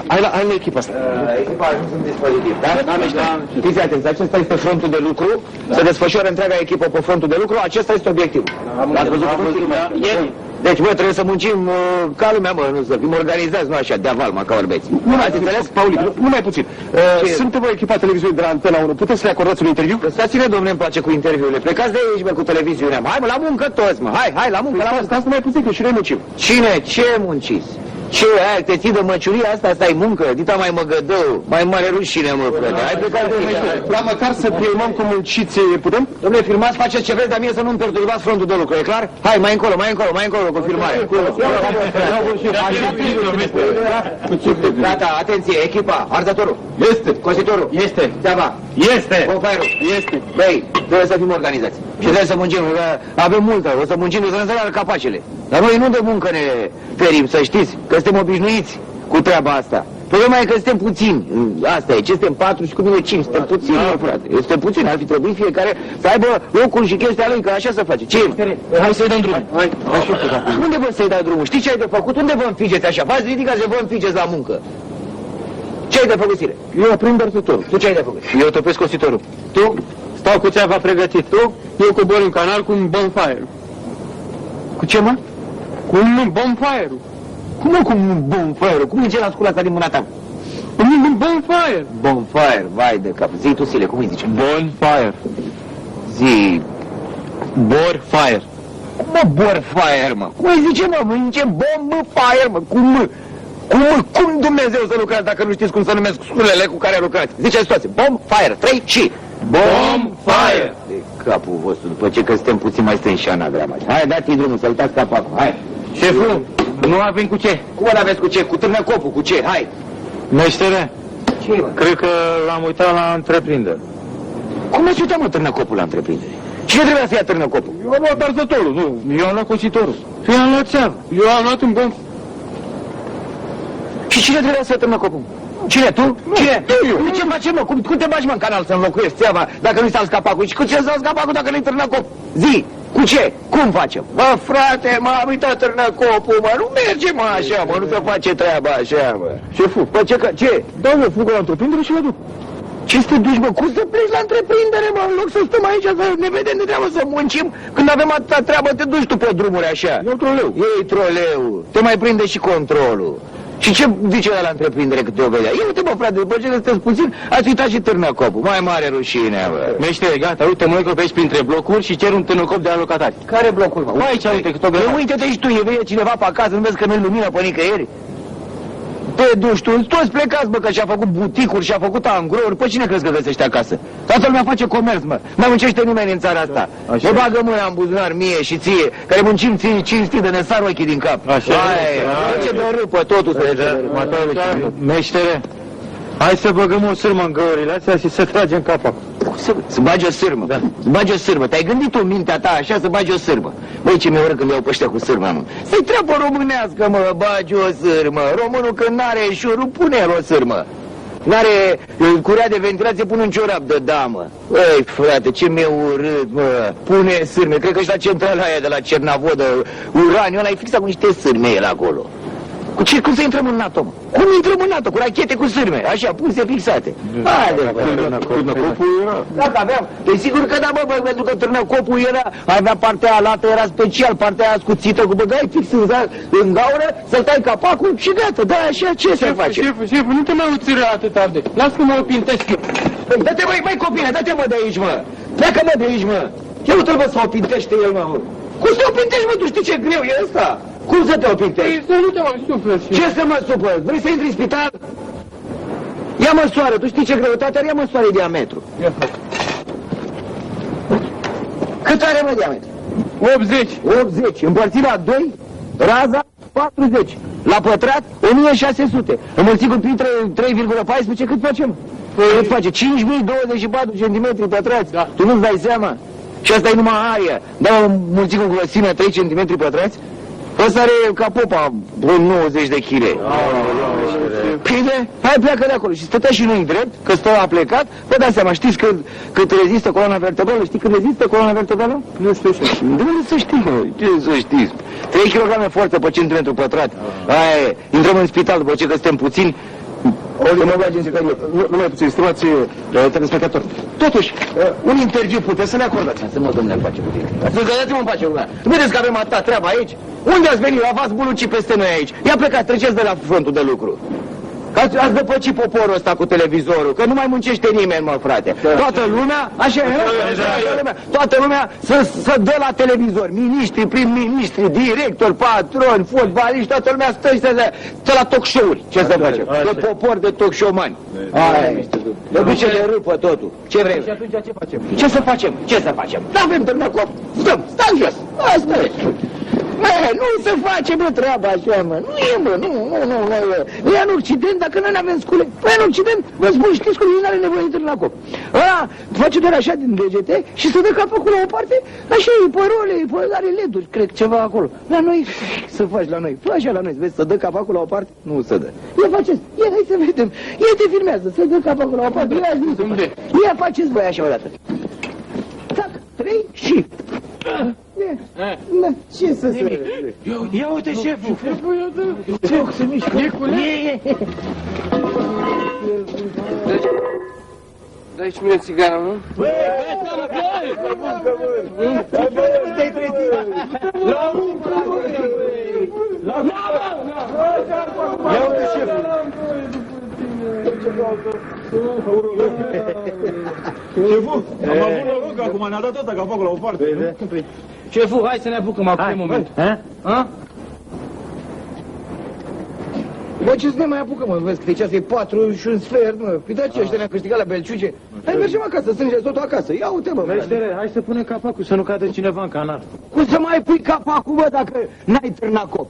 Hai la echipa asta. Echipa a ajuns în dispozitiv, da? Fiți atenți, acesta este frontul de lucru. Se desfășoară întreaga echipă pe frontul de lucru. Acesta este obiectivul. L-ați văzut? Deci, bă, trebuie să muncim ca lumea, bă, nu să fim organizați, nu așa, de-a valma, ca orbeți. Nu ați înțeles, Paulic, nu mai puțin. Suntem o echipa televiziunii de la Antena 1. Puteți să le acordați un interviu? Stați-ne, domnule, îmi place cu interviurile. Plecați de aici, bă, cu televiziunea. Hai, mă, la muncă toți, mă. Hai, la muncă, la muncă. Stați mai puțin, că și noi muncim. Cine? Ce munciți? Ce, aia, te ții de măciuria asta e muncă? Dita mai măgădău, mai mare rușine, mă, frate. Hai plecat de aici. La măcar să filmăm cum munciți, putem? Dom'le, filmați, faceți ce vreți, dar mie să nu-mi perturbați frontul de lucru, e clar? Hai, mai încolo cu filmarea. Gata, atenție, echipa, arzătorul. Este. Cositorul. Este. Țeava. Este. Bonfire-ul. Este. Băi, trebuie să fim organizați. Și trebuie să muncim, că avem multă, o să muncim, să ne sără capacele. Dar noi nu de muncă ne ferim, să știți, că suntem obișnuiți cu treaba asta. Problema e că suntem puțini. Asta e, ce suntem 4 și cu mine 5, suntem puțini, frate. Suntem puțini, ar fi trebuit fiecare să aibă locul și chestia lui, că așa se face. Ce e? Hai să-i dăm drumul. Hai. Unde vă să-i dai drumul? Știi ce ai de făcut? Unde vă înfigeți așa? V-ați ridicat să vă înfigeți la muncă. Ce ai de făcut, Sire? Eu aprind arzătorul. Tu ce ai de făcut? Eu topesc cositorul. Tu? Stau cu țeava pregătit. Tu? Eu cobor în canal cu un bonfire. Cu ce, mă? Cu un bonfire. Cum un bonfire? Cum e ce l-ați culat din mâna ta? Un bonfire. Bonfire, vai de cap. Zi tu, Sile, cum îi zice? Bonfire. Zi. Borfire. Cum mă borfire, mă? Cum îi zice, mă? Îi zice bombfire, mă? Cum Dumnezeu să lucrați dacă nu știți cum să numesc sculele cu care lucrați? Zice situație. Bonfire, 3 și... Bonfire. De capul vostru, după ce că suntem puțin mai strânșana drama. Hai, dați-i drumul, să uitați capacul, hai. Șeful, nu avem cu ce? Cum aveți cu ce? Cu târnăcopul, cu ce? Hai. Meștere, Ce, mă? cred că l-am uitat la întreprindere. Cum ați uitat, mă, târnăcopul la întreprindere? Cine trebuia să ia târnăcopul? Eu am luat arzătorul, nu, eu am luat cositorul. Eu am luat țeavă, eu am luat un bonfire. Și cine trebuia să ia târnăcopul? Cine, tu? Cine? Eu. Ce facem, mă? Cum te bagi, mă, în canal să înlocuiești țeava dacă nu-i salți capacul? Și cu ce salți capacul dacă nu-i târnăcop? Zi! Cu ce? Cum facem? Bă, frate, m-am uitat târnăcopul, mă, nu merge, mă, așa, mă, nu se face treaba așa, mă. Șeful, Bă, ce? dau eu fugă la întreprindere și mă duc. Ce să te duci, mă? Cum să pleci la întreprindere, mă? În loc să stăm aici, să ne vedem de treabă, să muncim, când avem atâta treabă, te duci tu pe drumuri așa. Eu troleu. Ei, troleu. Te mai prinde și controlul. Și ce zice la întreprindere cât o vedea? Eu te, mă, frate, după ce sunteți puțin, ați uitat și târnăcopul. Mai mare rușine, bă. Meștere, gata, uite, mă copești printre blocuri și cer un târnăcop de alocatari. Care blocul, mă? Aici, uite, cât o vedea. Uite-te și tu, e cineva pe acasă, nu vezi că nu-i lumină pe nicăieri? Te duci tu, toți plecați, bă, că și-a făcut buticuri, și-a făcut angrouri, pe cine crezi că găsește acasă? Toată lumea face comerț, mă, nu muncește nimeni în țara asta. Așa. Ne bagă mâna în buzunar mie și ție, care muncim ție cinstit de ne sar ochii din cap. Așa. Ce de râpă, totul să de Meștere, hai să băgăm o sârmă în găurile astea și să tragem capacul. Să bagi o sârmă, Da. să bagi o sârmă. Te-ai gândit în mintea ta așa să bagi o sârmă? Băi, ce mi-e urât când iau pe ăștia cu sârmă, mă. Să-i treabă românească, mă, bagi o sârmă. Românul când n-are șurul, pune el o sârmă. N-are curea de ventilație, pune un ciorap de damă. Băi, frate, ce mi-e urât, mă. Pune sârme. Cred că și la centrala aia de la Cernavodă, uraniu, ăla e fixat cu niște sârme el acolo. Cum să intrăm în NATO, mă? Cum intrăm în NATO? Cu rachete cu sârme, așa, puse fixate. Haide, Târnăcopul era... dacă aveam, e sigur că da, bă, pentru că târnăcopul era, avea partea alată, era special, partea aia scuțită, cu băgai fix în gaură, să-l tai capacul și gata, da, așa, ce se face? Șeful, nu te mai uțiră atât de... Las că mă opintesc eu. Dă-te, băi, copile, dă-te, mă, de aici, mă. Pleacă, mă, de aici, mă. Eu nu trebuie să opintește el, mă. Cum să opintești, mă, tu știi ce greu e ăsta? Cum să te opintești? Să nu te mai supăr, Ce să mă supăr? Vrei să intri în spital? Ia măsoară, tu știi ce greutate are? Ia măsoară diametru. Cât are, mă, diametru? 80. 80. Împărțit la 2, raza 40. La pătrat 1600. Înmulțit cu 3,14, cât facem? Cât face? 5024 cm pătrați. Da. Tu nu-ți dai seama? Și asta e numai aria. Da, mulțit cu grăsimea 3 cm pătrați? Ăsta are ca popa 90 de kg. Bine, hai pleacă de acolo. Și stătea și noi în drept, că stău a plecat. Vă dați seama, știți cât rezistă coloana vertebrală? Știi cât rezistă coloana vertebrală? Nu știu ce. De unde să știi, mă? Ce să știți? 3 kg forță pe centimetru pătrat. Aia e. Intrăm în spital după ce că suntem puțini. Să mă bagi în secărie. Numai puțin, stimați telespectatori. Totuși, un interviu puteți să ne acordați. Să mă, domnule, face puțin. Să dați-mă în pace, lumea. Nu vedeți că avem atâta treabă aici? Unde ați venit? Avați bulucii peste noi aici. Ia plecați, treceți de la frontul de lucru. Că ați depăcit poporul ăsta cu televizorul, că nu mai muncește nimeni, mă, frate. Toată lumea, așa e, toată lumea să dă la televizor. Miniștri, prim-ministri, directori, patroni, fotbaliști, toată lumea stă la talk show-uri. Ce să facem? Că popor de talk show-mani. Aia, de duce de râpă totul. Ce vrei? Și atunci ce facem? Ce să facem? Ce să facem? N-avem Târnăcop. Stăm jos. Asta e. Nu se face, bă, treaba așa, mă. Nu e, mă, nu. Nu e în Occident, dacă noi n-avem scule. Păi în Occident, vă spun, știți că nu are nevoie de Târnăcop. Ăla face doar așa din degete și se dă capacul la o parte, așa e, părole, are LED-uri, cred, ceva acolo. La noi, să faci la noi, fă așa la noi, vezi, să dă capacul la o parte, nu se dă. Ia faceți, ia, hai să vedem, ia te filmează, să dă capacul la o parte, ia faceți, băi, așa o dată. Tac, 3 și... Da, ce să se... Ia uite șeful! Ce ochi se mișcă? Dă-i și mie țigară, nu? Te-ai trezit! La muncă! Ia uite șeful! Șeful, am avut noroc, acum ne-a dat ăsta capacul la o parte. Șeful, hai să ne apucăm acum un moment. Bă, ce să ne mai apucăm, mă, vezi că de ceas e 4 și un sfert, mă. Păi da, ce, ăștia ne-a câștigat la Belciuce? Hai, mergem acasă, strângeți totul acasă. Ia uite, mă. Meștere, hai să punem capacul, să nu cadă cineva în canal. Cum să mai pui capacul, bă, dacă n-ai Târnăcop?